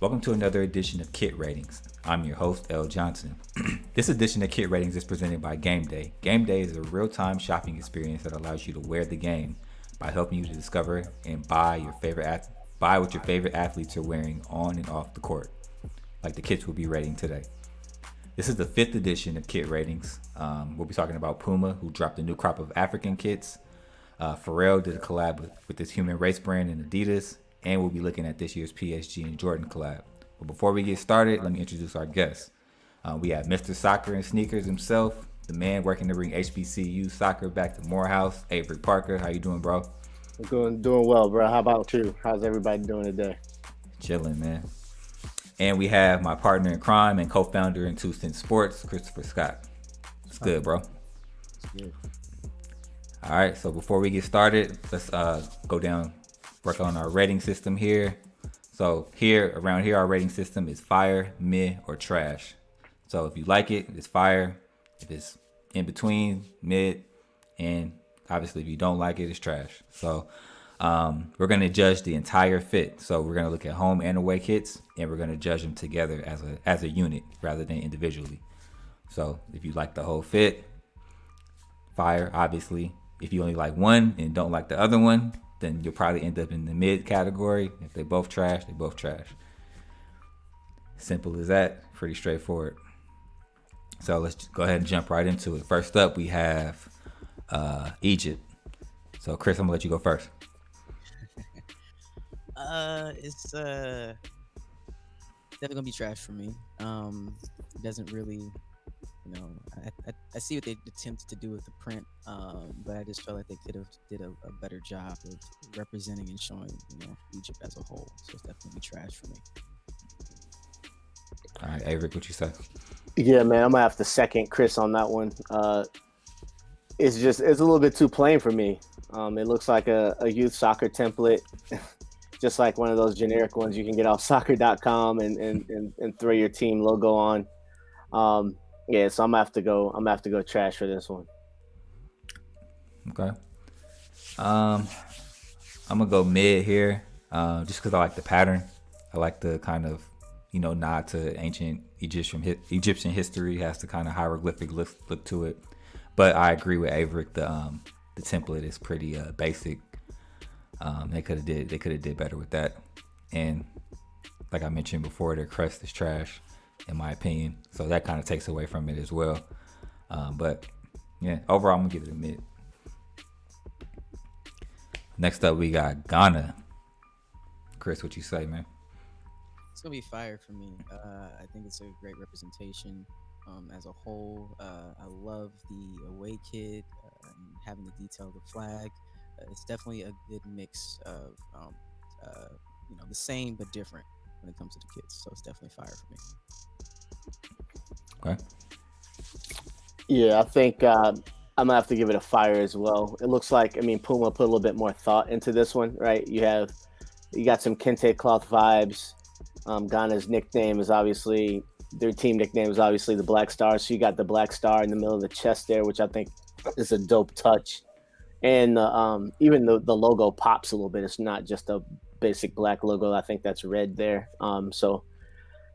Welcome to another edition of Kit Ratings. I'm your host, L. Johnson. This edition of Kit Ratings is presented by Game Day. Game Day is a real-time shopping experience that allows you to wear the game by helping you to discover and buy what your favorite athletes are wearing on and off the court, like the kits we'll be rating today. This is the 5th edition of Kit Ratings. We'll be talking about Puma, who dropped a new crop of African kits. Pharrell did a collab with this Humanrace brand and Adidas, and we'll be looking at this year's PSG and Jordan collab. But before we get started, let me introduce our guests. We have Mr. Soccer and Sneakers himself, the man working to bring HBCU soccer back to Morehouse, Avery Parker. How you doing, bro? I'm doing well, bro. How about you? How's everybody doing today? Chilling, man. And we have my partner in crime and co-founder in 2 Cent Sports, Christopher Scott. It's good, bro. It's good. All right, so before we get started, let's work on our rating system here. So around here, our rating system is fire, mid, or trash. So if you like it, it's fire. If it's in between, mid, and obviously if you don't like it, it's trash. So we're going to judge the entire fit. So we're going to look at home and away kits, and we're going to judge them together as a unit rather than individually. So if you like the whole fit, fire, obviously. If you only like one and don't like the other one, then you'll probably end up in the mid category. If they both trash, they both trash. Simple as that. Pretty straightforward. So let's go ahead and jump right into it. First up, we have Egypt. So Chris, I'm gonna let you go first. It's definitely gonna be trash for me. It doesn't really, I see what they attempted to do with the print, but I just felt like they could have did a better job of representing and showing, Egypt as a whole. So it's definitely trash for me. All right, Avery, what you say? Yeah, man, I'm gonna have to second Chris on that one. It's a little bit too plain for me. It looks like a youth soccer template, just like one of those generic ones you can get off soccer.com and throw your team logo on. Yeah, so I'm gonna have to go trash for this one. Okay. I'm gonna go mid here, just because I like the pattern. I like the kind of nod to ancient Egyptian history. It has the kind of hieroglyphic look to it. But I agree with Avery. The template is pretty basic. They could have did better with that. And like I mentioned before, their crest is trash, in my opinion. So that kind of takes away from it as well. But yeah, overall, I'm gonna give it a mid. Next up, we got Ghana. Chris, what you say, man? It's gonna be fire for me. I think it's a great representation as a whole. I love the away kit, having the detail of the flag. It's definitely a good mix of the same but different when it comes to the kits. So it's definitely fire for me. Okay. Yeah, I think I'm gonna have to give it a fire as well. It looks like Puma put a little bit more thought into this one, right? You got some kente cloth vibes. Ghana's nickname is obviously their team nickname is obviously the Black Star. So you got the Black Star in the middle of the chest there, which I think is a dope touch. And even the logo pops a little bit. It's not just a basic black logo. I think that's red there. So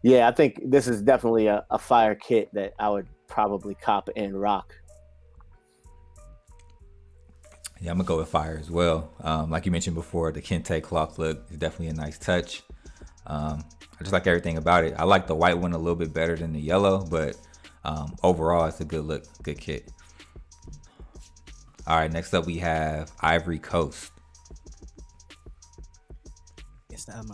yeah, I think this is definitely a fire kit that I would probably cop and rock. Yeah, I'm gonna go with fire as well. Like you mentioned before, the kente cloth look is definitely a nice touch. I just like everything about it. I like the white one a little bit better than the yellow, but overall, it's a good look, good kit. All right, next up we have Ivory Coast. Guess I'm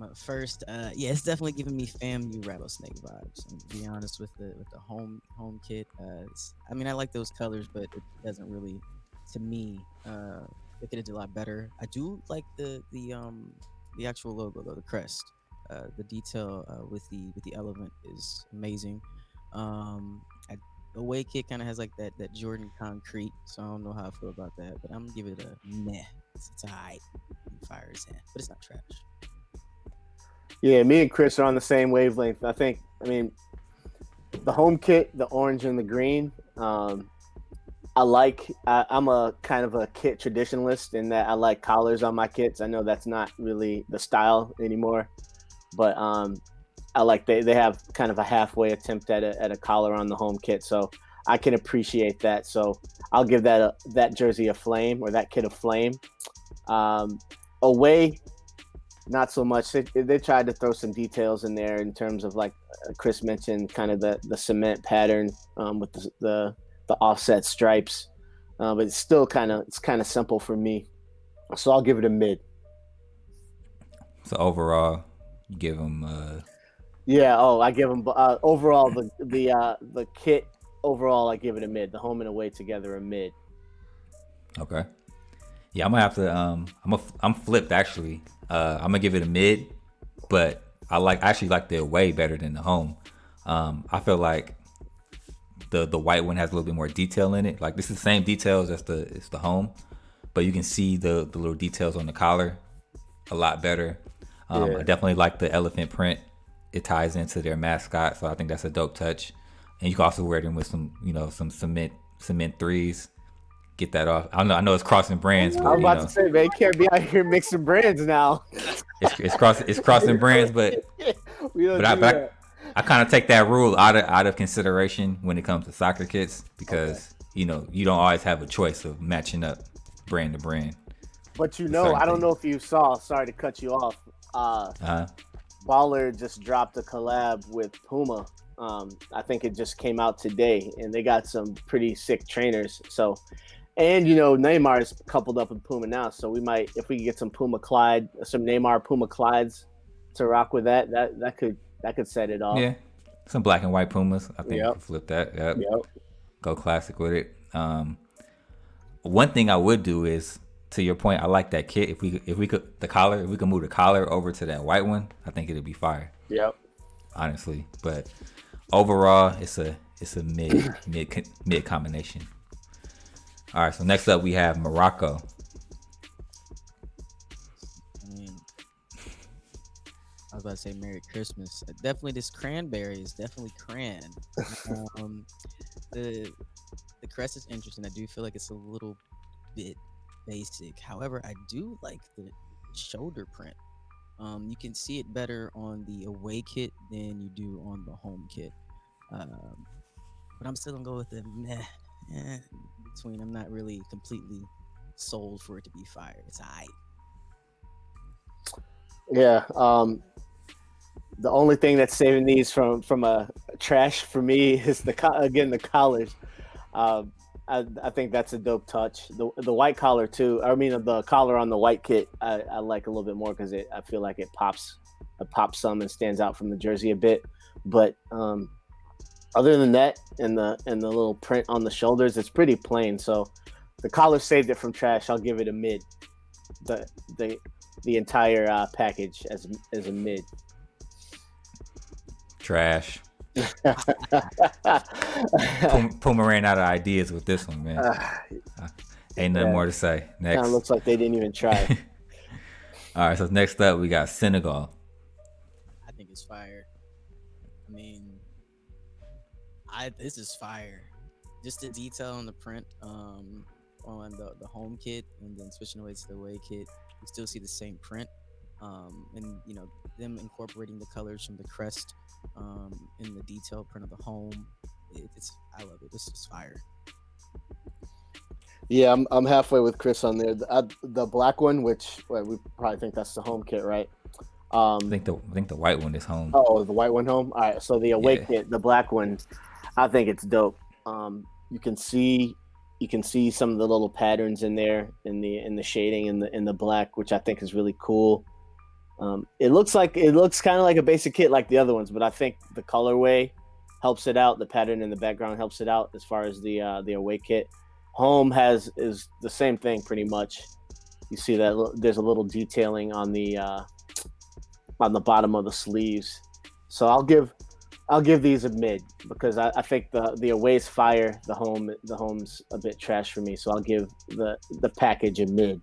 a first. Yeah, it's definitely giving me FAMU Rattlesnake vibes. And to be honest with the home kit, I like those colors, but it doesn't really, to me, it could have did a lot better. I do like the actual logo though, the crest. The detail with the elephant is amazing. The away kit kind of has like that Jordan concrete, so I don't know how I feel about that, but I'm gonna give it a meh. It's alright. Fires in, but it's not trash. Yeah, me and Chris are on the same wavelength. I think, the home kit, the orange and the green. I'm a kind of a kit traditionalist in that I like collars on my kits. I know that's not really the style anymore. but I like they have kind of a halfway attempt at a collar on the home kit, so I can appreciate that. So I'll give that jersey a flame, or that kit a flame. Away, not so much. They tried to throw some details in there in terms of, like Chris mentioned, kind of the cement pattern with the offset stripes, but it's still kind of simple for me. So I'll give it a mid. So overall, you give them. Yeah. Oh, I give them overall the kit overall. I give it a mid. The home and away together a mid. Okay. Yeah, I'm gonna have to. I'm flipped actually. I'm gonna give it a mid, but I actually like the away better than the home. I feel like the white one has a little bit more detail in it. Like, this is the same details as the home, but you can see the little details on the collar a lot better. I definitely like the elephant print. It ties into their mascot, so I think that's a dope touch. And you can also wear them with some cement threes. Get that off. I know it's crossing brands, but I was about to say, man, you can't be out here mixing brands now. It's crossing brands, but I kind of take that rule out of consideration when it comes to soccer kits, because you don't always have a choice of matching up brand to brand. But I don't know if you saw. Sorry to cut you off. Baller just dropped a collab with Puma. I think it just came out today, and they got some pretty sick trainers. So, and Neymar is coupled up with Puma now, so we might, if we can get some Neymar Puma Clydes to rock with that could set it off. Yeah, some black and white Pumas. I think you can flip that. Yep. Go classic with it. One thing I would do is, to your point, I like that kit. If we could move the collar over to that white one, I think it'd be fire. Yep. Honestly, but overall, it's a mid combination. All right, so next up we have Morocco. I was about to say Merry Christmas. Definitely, this cranberry is definitely cran. The crest is interesting. I do feel like it's a little bit basic. However, I do like the shoulder print. You can see it better on the away kit than you do on the home kit. But I'm still gonna go with the meh between. I'm not really completely sold for it to be fire. It's alright. Yeah. The only thing that's saving these from a trash for me is the collars. I think that's a dope touch. The white collar too. I mean, the collar on the white kit I like a little bit more, because I feel like it pops some and stands out from the jersey a bit. But other than that, and the little print on the shoulders, it's pretty plain. So the collar saved it from trash. I'll give it a mid. The entire package as a mid. Trash. Puma ran out of ideas with this one, man. Ain't nothing more to say. Next. Kind of looks like they didn't even try. All right, so next up we got Senegal. I think it's fire. I mean, this is fire. Just the detail on the print on the home kit, and then switching away to the away kit, you still see the same print. And them incorporating the colors from the crest in the detail print of the home. I love it. This is fire. Yeah, I'm halfway with Chris on there. The black one, which we probably think that's the home kit, right? I think the white one is home. Oh, the white one home. All right, so the away kit, the black one, I think it's dope. You can see some of the little patterns in there in the shading in the black, which I think is really cool. It looks kind of like a basic kit like the other ones, but I think the colorway helps it out. The pattern in the background helps it out as far as the away kit. Home is the same thing pretty much. You see that there's a little detailing on the bottom of the sleeves. So I'll give these a mid, because I think the away's fire. The home's a bit trash for me. So I'll give the package a mid.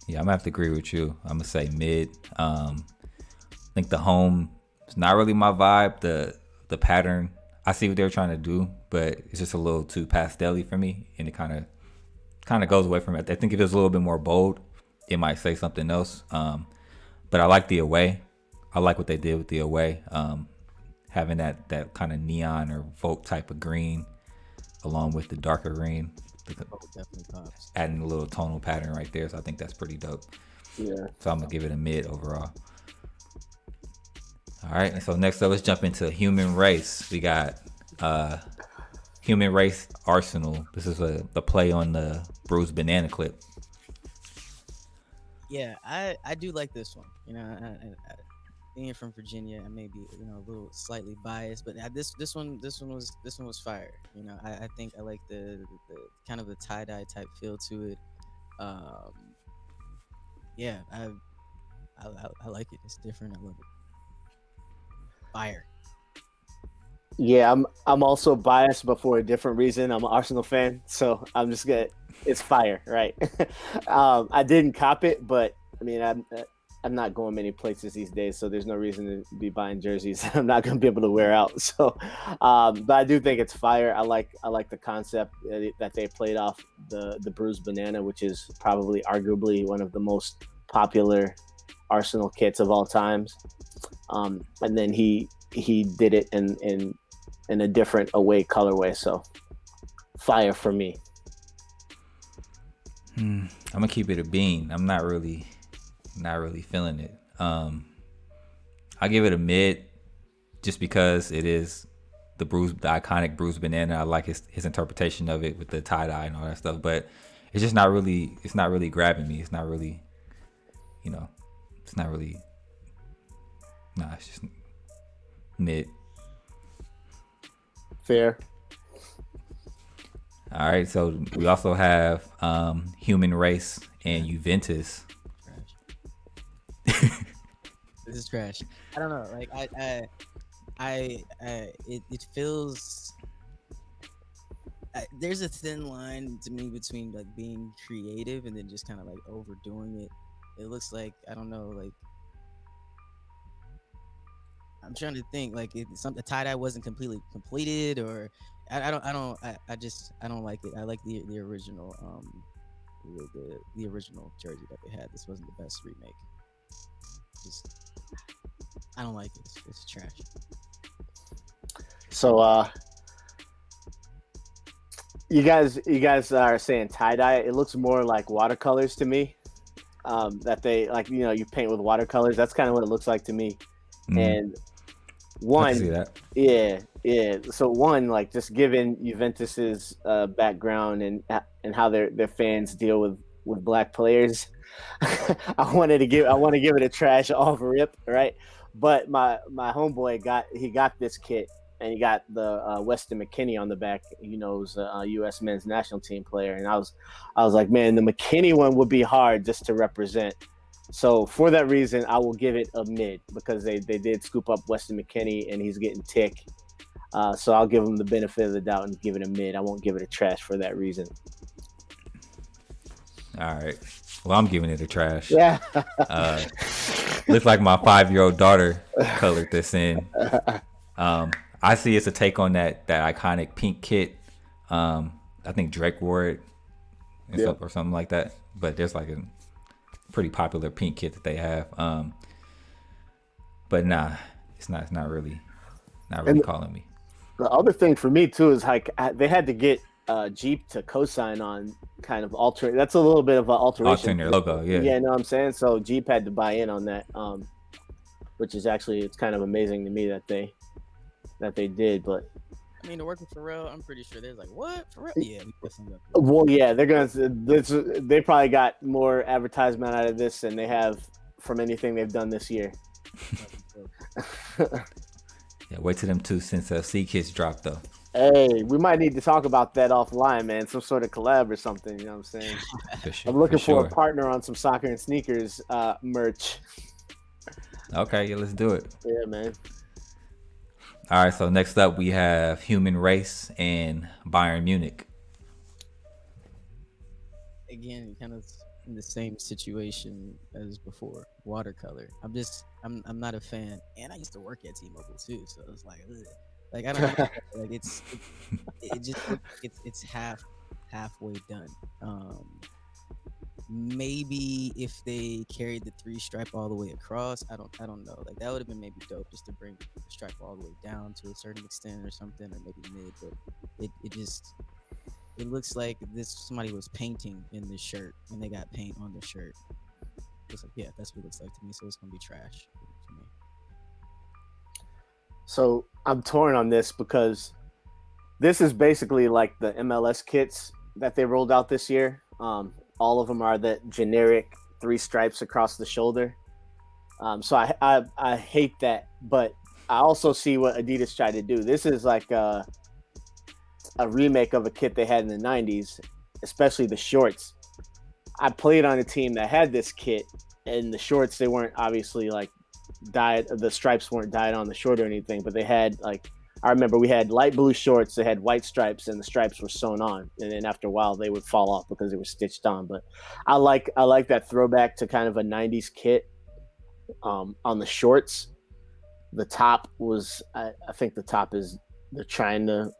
Yeah, I'm gonna have to agree with you. I'm gonna say mid. I think the home is not really my vibe. The pattern, I see what they were trying to do, but it's just a little too pastel-y for me, and it kind of goes away from it. I think if it was a little bit more bold, it might say something else. But I like the away. I like what they did with the away. Having that kind of neon or Volt type of green, along with the darker green, Definitely pops. adding a little tonal pattern right there. So I think that's pretty dope. Yeah. So I'm gonna give it a mid overall. All right, and so next up, let's jump into Human Race. We got Human Race Arsenal. This is the play on the bruised banana clip. Yeah, I do like this one. You know, being from Virginia, I may be a little slightly biased, but this one was fire. You know, I think I like the kind of the tie dye type feel to it. Yeah, I like it. It's different. I love it. Fire. Yeah, I'm also biased, but for a different reason. I'm an Arsenal fan, so I'm just gonna. It's fire, right? I didn't cop it, but I mean, I'm not going many places these days, so there's no reason to be buying jerseys I'm not gonna be able to wear out. So, but I do think it's fire. I like the concept that they played off the bruised banana, which is probably arguably one of the most popular Arsenal kits of all times. And then he did it in a different away colorway. So fire for me. I'm gonna keep it a bean. I'm not really feeling it. I'll give it a mid, just because it is the iconic bruised banana. I like his interpretation of it with the tie dye and all that stuff, but it's just not really. It's not really grabbing me. It's not really, it's not really. Nah, it's just mid. Fair. All right, so we also have Human Race and Juventus. Trash. This is trash. I don't know. Like it feels. There's a thin line to me between like being creative and then just kind of like overdoing it. It looks like, I don't know, like I'm trying to think, like the tie dye wasn't completely completed, or I don't like it. I like the original the original jersey that they had. This wasn't the best remake. I don't like it. It's trash. So you guys are saying tie dye. It looks more like watercolors to me. That they like, you paint with watercolors. That's kind of what it looks like to me. And I can see that. Yeah. So one, like, just given Juventus's background and how their fans deal with black players, I want to give it a trash off rip, right? But my homeboy got this kit, and he got the Weston McKennie on the back. Who's a U.S. men's national team player, and I was like, man, the McKennie one would be hard just to represent. So for that reason, I will give it a mid, because they did scoop up Weston McKennie, and he's getting tick. So I'll give him the benefit of the doubt and give it a mid. I won't give it a trash for that reason. All right. Well, I'm giving it a trash. Yeah. Looks like my 5-year-old daughter colored this in. I see it's a take on that iconic pink kit. I think Drake wore it or something like that. But there's like a pretty popular pink kit that they have. But nah, it's not really calling me. The other thing for me too is like they had to get Jeep to co-sign on kind of alter. That's a little bit of an alteration. Altering their logo, yeah. Yeah, know what I'm saying? So Jeep had to buy in on that, which is actually, it's kind of amazing to me that they did. But I mean, to work with Pharrell, I'm pretty sure they're like, what? Pharrell? Yeah, we definitely got Pharrell. Well, yeah, they probably got more advertisement out of this than they have from anything they've done this year. Yeah, wait till them 2 Sense C kits drop though. Hey, we might need to talk about that offline, man. Some sort of collab or something. You know what I'm saying? I'm looking for a partner on some soccer and sneakers merch. Okay, yeah, let's do it. Yeah, man. All right, so next up we have Human Race and Bayern Munich. Again, kind of in the same situation as before. Watercolor. I'm not a fan, and I used to work at T-Mobile too, so it's like, ugh. Like, I don't know, like it's halfway done. maybe if they carried the 3 stripe all the way across, I don't know. Like that would have been maybe dope just to bring the stripe all the way down to a certain extent or something, or maybe mid. But it just it looks like somebody was painting in this shirt and they got paint on the shirt. It's like, yeah, that's what it looks like to me. So it's gonna be trash for me. So I'm torn on this because this is basically like the MLS kits that they rolled out this year. All of them are the generic 3 stripes across the shoulder. So I hate that, but I also see what Adidas tried to do. This is like a remake of a kit they had in the 90s, especially the shorts. I played on a team that had this kit, and the shorts, they weren't obviously like dyed, the stripes weren't dyed on the short or anything, but they had like, I remember we had light blue shorts that had white stripes, and the stripes were sewn on, and then after a while they would fall off because they were stitched on. But I like that throwback to kind of a 90s kit. On the shorts, the top was, I think the top is, they're trying to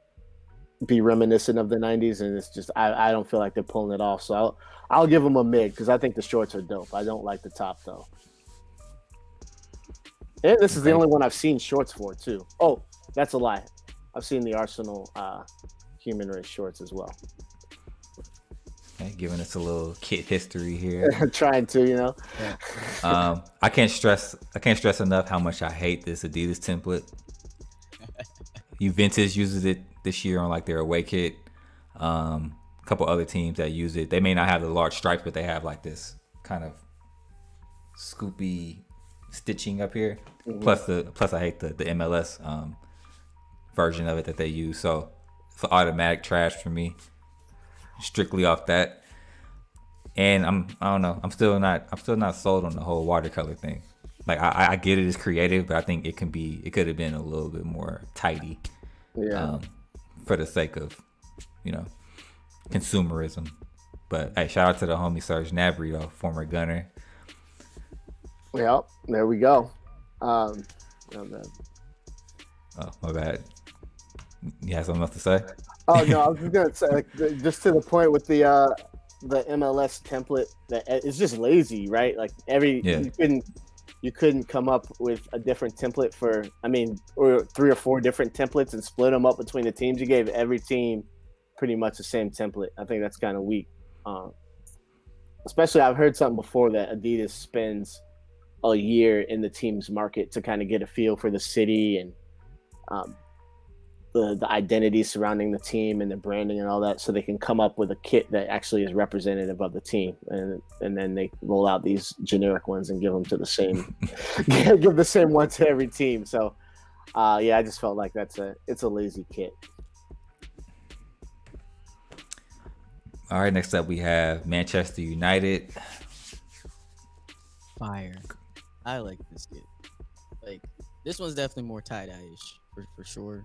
be reminiscent of the 90s, and it's just I don't feel like they're pulling it off. So I'll give them a mid because I think the shorts are dope. I don't like the top though. And this is the only one I've seen shorts for too. Oh, that's a lie. I've seen the Arsenal Humanrace shorts as well. Okay, giving us a little kit history here. Trying to, you know. I can't stress enough how much I hate this Adidas template. Juventus uses it this year on like their away kit. A couple other teams that use it. They may not have the large stripes, but they have like this kind of scoopy stitching up here. Mm-hmm. Plus I hate the MLS version of it that they use. So it's automatic trash for me. Strictly off that. And I don't know. I'm still not sold on the whole watercolor thing. Like I get it as creative, but I think it could have been a little bit more tidy. Yeah. For the sake of, consumerism. But hey, shout out to the homie Serge Gnabry though, former Gunner. Well, there we go. Oh, my bad. You have something else to say? Oh no, I was just gonna say, like, just to the point with the MLS template, that it's just lazy, right? Like you couldn't come up with a different template or 3 or 4 different templates and split them up between the teams. You gave every team pretty much the same template. I think that's kind of weak. Especially, I've heard something before that Adidas spends a year in the team's market to kind of get a feel for the city and the identity surrounding the team and the branding and all that, so they can come up with a kit that actually is representative of the team, and then they roll out these generic ones and give them to the same give the same one to every team. So I just felt like it's a lazy kit. All right, next up we have Manchester United. Fire. I like this kit. Like, this one's definitely more tie-dye-ish for sure.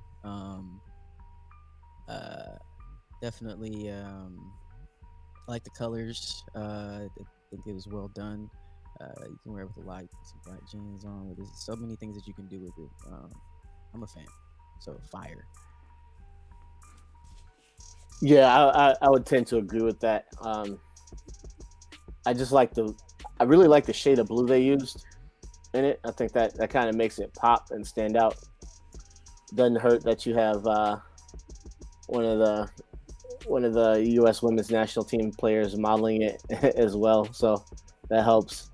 Definitely I like the colors. I think it was well done. You can wear it with some black jeans on. There's so many things that you can do with it. I'm a fan. So fire. Yeah, I would tend to agree with that. I really like the shade of blue they used in it. I think that kind of makes it pop and stand out. Doesn't hurt that you have one of the U.S. women's national team players modeling it as well, so that helps.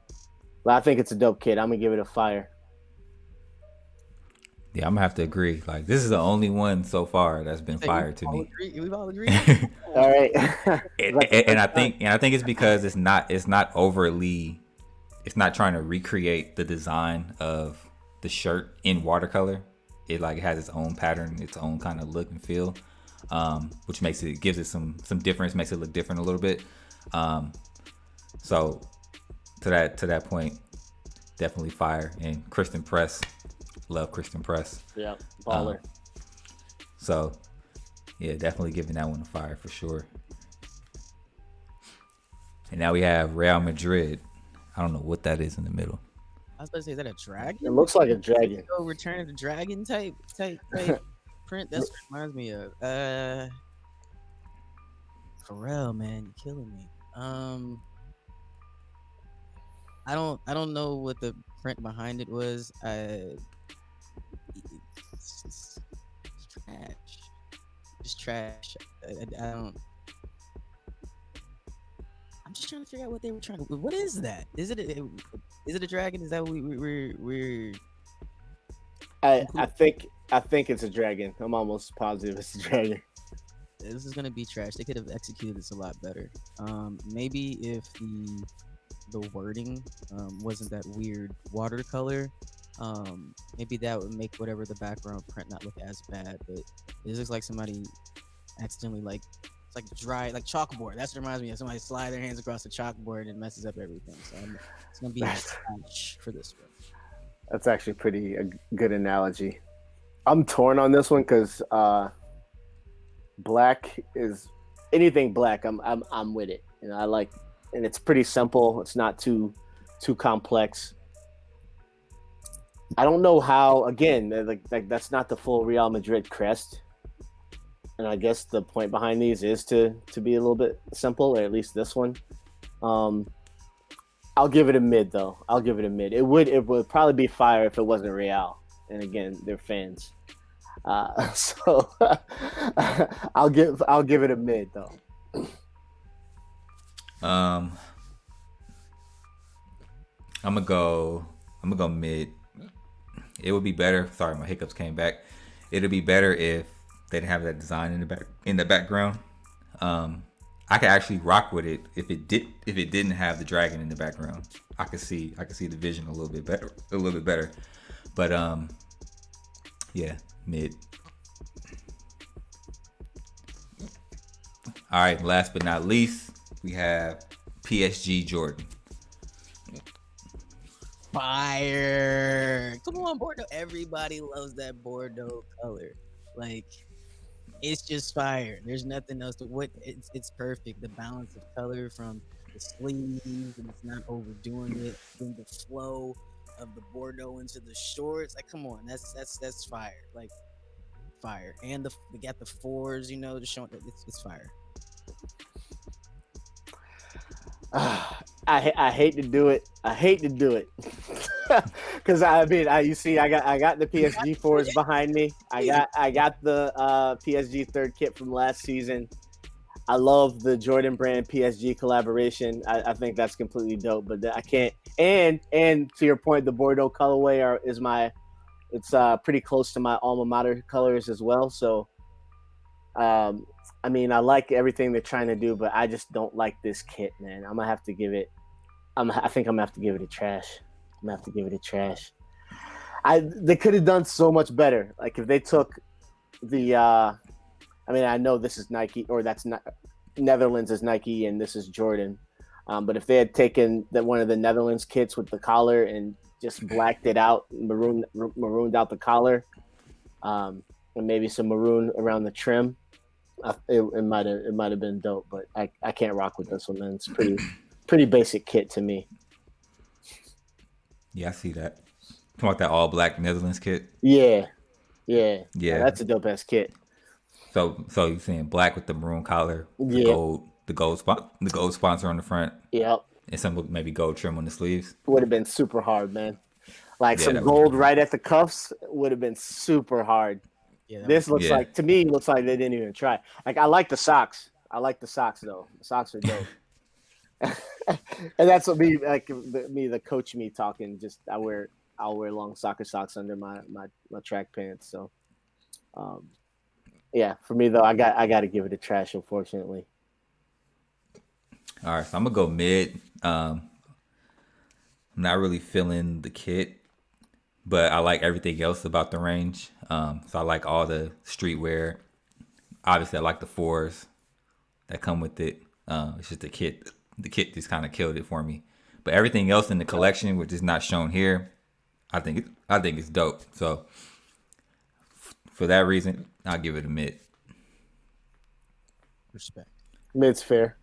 But I think it's a dope kit. I'm gonna give it a fire. Yeah, I'm gonna have to agree. Like, this is the only one so far that's been fire to me. We've all agreed. All right. and I think it's because it's not overly, it's not trying to recreate the design of the shirt in watercolor. It has its own pattern, its own kind of look and feel, which gives it some difference, makes it look different a little bit. So to that point, definitely fire. And Christian Press, love Christian Press. Yeah, baller. So yeah, definitely giving that one a fire for sure. And now we have Real Madrid. I don't know what that is in the middle. I was about to say, is that a dragon? It looks like a dragon. Return of the Dragon type print. That's what it reminds me of. Pharrell, man, you're killing me. I don't know what the print behind it was. It's trash. Just trash. I don't. I'm just trying to figure out what they were trying to. What is that? Is it a dragon? Is that what we're? I think it's a dragon. I'm almost positive it's a dragon. This is gonna be trash. They could have executed this a lot better. Maybe if the wording wasn't that weird watercolor, maybe that would make whatever the background print not look as bad. But this looks like somebody accidentally it's like dry like chalkboard. That's what reminds me of somebody slide their hands across the chalkboard and messes up everything. So it's gonna be a trash for this one. That's actually pretty a good analogy. I'm torn on this one because black is anything black. I'm with it. You know, I like, and it's pretty simple. It's not too complex. I don't know how. Again, like that's not the full Real Madrid crest, and I guess the point behind these is to be a little bit simple, or at least this one. I'll give it a mid though. I'll give it a mid. It would probably be fire if it wasn't Real, and again, they're fans. So I'll give it a mid though. I'm gonna go mid. It would be better. Sorry, my hiccups came back. It'd be better if they didn't have that design in the background. I could actually rock with it if it didn't have the dragon in the background. I could see the vision a little bit better. But yeah, mid. All right, last but not least, we have PSG Jordan. Fire! Come on, Bordeaux. Everybody loves that Bordeaux color. Like, it's just fire. There's nothing else to what. It's perfect. The balance of color from the sleeves, and it's not overdoing it. Then the flow of the Bordeaux into the shorts. Like, come on, that's fire. Like, fire. And we got the fours. You know, just showing it's fire. I hate to do it. Because you see, I got the PSG fours behind me. I got the PSG third kit from last season. I love the Jordan brand PSG collaboration. I think that's completely dope. But I can't. And to your point, the Bordeaux colorway it's pretty close to my alma mater colors as well. So, I mean, I like everything they're trying to do, but I just don't like this kit, man. I'm gonna have to give it. I think I'm gonna have to give it a trash. They could have done so much better. Like if they took the. I mean, I know this is Nike, or that's not Netherlands is Nike, and this is Jordan. But if they had taken one of the Netherlands kits with the collar and just blacked it out, marooned out the collar, and maybe some maroon around the trim. It might have been dope, but I can't rock with this one, man. It's pretty basic kit to me. Yeah, I see that. Talking about that all black Netherlands kit. Yeah. That's a dope ass kit. So you saying black with the maroon collar, the gold sponsor on the front. Yep. And some maybe gold trim on the sleeves. Would have been super hard, man. Like some gold right at the cuffs would have been super hard. Yeah, this looks like they didn't even try. Like I like the socks. Though. The socks are dope. And that's what the coach me talking. Just I'll wear long soccer socks under my track pants. So, yeah, for me though, I got to give it a trash. Unfortunately. All right, so I'm gonna go mid. I'm not really feeling the kit, but I like everything else about the range. So I like all the streetwear. Obviously, I like the fours that come with it. It's just the kit. The kit just kind of killed it for me. But everything else in the collection, which is not shown here, I think it's dope. So for that reason, I'll give it a mid. Respect. Mid's fair.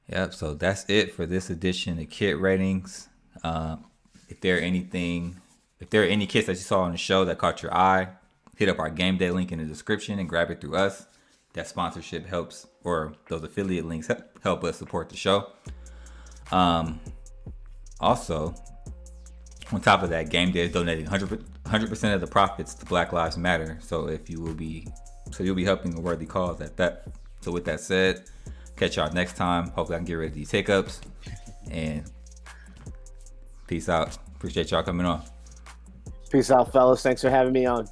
Yep. So that's it for this edition of Kit Ratings. If there are any kits that you saw on the show that caught your eye, hit up our game day link in the description and grab it through us. That sponsorship helps, or those affiliate links help us support the show. Also, on top of that, Game Day is donating 100% of the profits to Black Lives Matter. So you'll be helping a worthy cause at that. So with that said, catch y'all next time. Hopefully I can get rid of these hiccups. And peace out. Appreciate y'all coming on. Peace out, fellas. Thanks for having me on.